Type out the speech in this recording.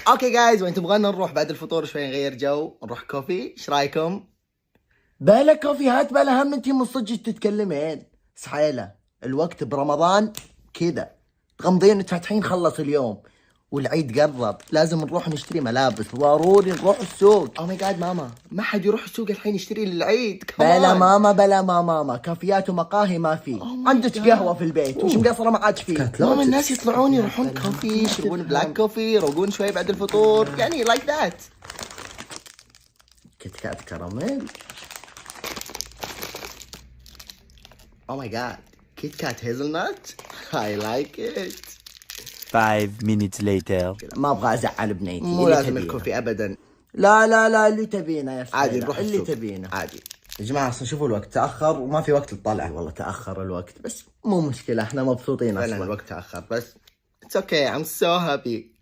اوكي جايز، وين تبغانا نروح بعد الفطور شوي نغير جو، نروح كوفي، ايش رايكم؟ بلا كافيهات بلا هم، انتي من صدق تتكلمين سحيلة. الوقت برمضان كذا تغمضين وتفتحين، خلص اليوم والعيد قرب، لازم نروح نشتري ملابس، ضروري نروح السوق. او ماي جاد ماما، ما حد يروح السوق الحين يشتري للعيد. بلا ماما بلا ماما، كافيات ومقاهي ما في. عندك قهوة في البيت وش مقصرة ما عادش فيه. ماما الناس يطلعون يروحون كوفي، يشربون بلاك كوفي، يروقون شوي بعد الفطور، يعني لايك ذات. كيت كات كراميل. او ماي جاد، كيت كات هيزل نات. I like it. 5 minutes later. ما ابغى ازعل بنيتي. مو اللي لازم تبينه. الكوفي ابدا. لا اللي تبينه يا سحيلة. عادي نروح اللي السوق. تبينه عادي. يا جماعة اصلا شوفوا الوقت تأخر وما في وقت للطلعة. والله تأخر الوقت بس مو مشكلة، احنا مبسوطين فعلا اصلا. الوقت تاخر بس it's okay, I'm so happy.